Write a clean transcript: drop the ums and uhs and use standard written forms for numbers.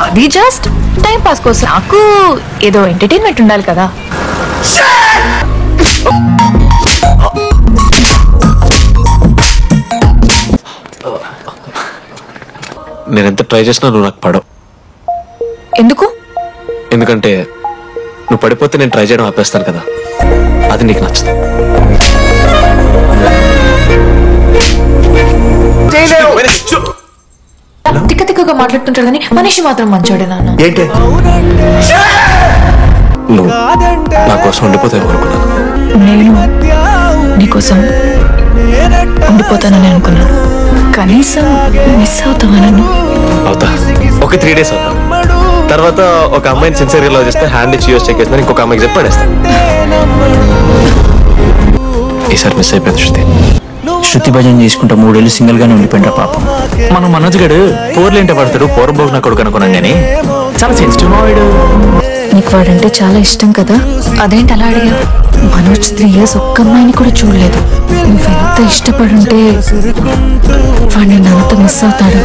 అది just time pass కోసం. నాకు ఏదో ఎంటర్టైన్మెంట్ ఉండాలి కదా. నేనెంత ట్రై చేసినా నువ్వు నాకు పడవు. ఎందుకు? ఎందుకంటే నువ్వు పడిపోతే నేను ట్రై చేయడం ఆపేస్తాను కదా, అది నీకు నచ్చదు. తిక్క తిక్కగా మాట్లాడుతుంటాడు కానీ మనిషి మాత్రం మంచోడే నాన్న. ఏంటి నువ్వు నా కోసం ఉండిపోతావు అనుకున్నాను. నేను నీకోసం ఉండిపోతానని అనుకున్నాను. కనీసం మిస్ అవుతావా నన్ను? అవుతా. ఒక 3 days అవుతా. తర్వాత ఒక అమ్మాయిని సిన్సియర్గా లవ్ చేస్తే హ్యాండ్ ఇచ్చి యూస్ చెక్ చేసిన ఇంకొక అమ్మాయికి చెప్పి పడేస్తాను. ఈసారి మిస్ అయిపోయింది శృతి. శృతి భజన చేసుకుంటా 3 ఏళ్ళు సింగిల్ గానే ఉండిపోయిండ్రా పాపం. మనం మనోజ్ గడు పోర్లేంటే పడతాడు, పోరబోగు నా కొడుకు అనుకున్నాను కానీ చాలా సెన్సిటివ్ వాడు. నీకు వాడంటే చాలా ఇష్టం కదా, అదేంటి అలా అడిగా? మనోజ్ 3 years ఒక్క అమ్మాయిని కూడా చూడలేదు. నువ్వెంత ఇష్టపడుంటే వాడిని అంత మిస్ అవుతాడు.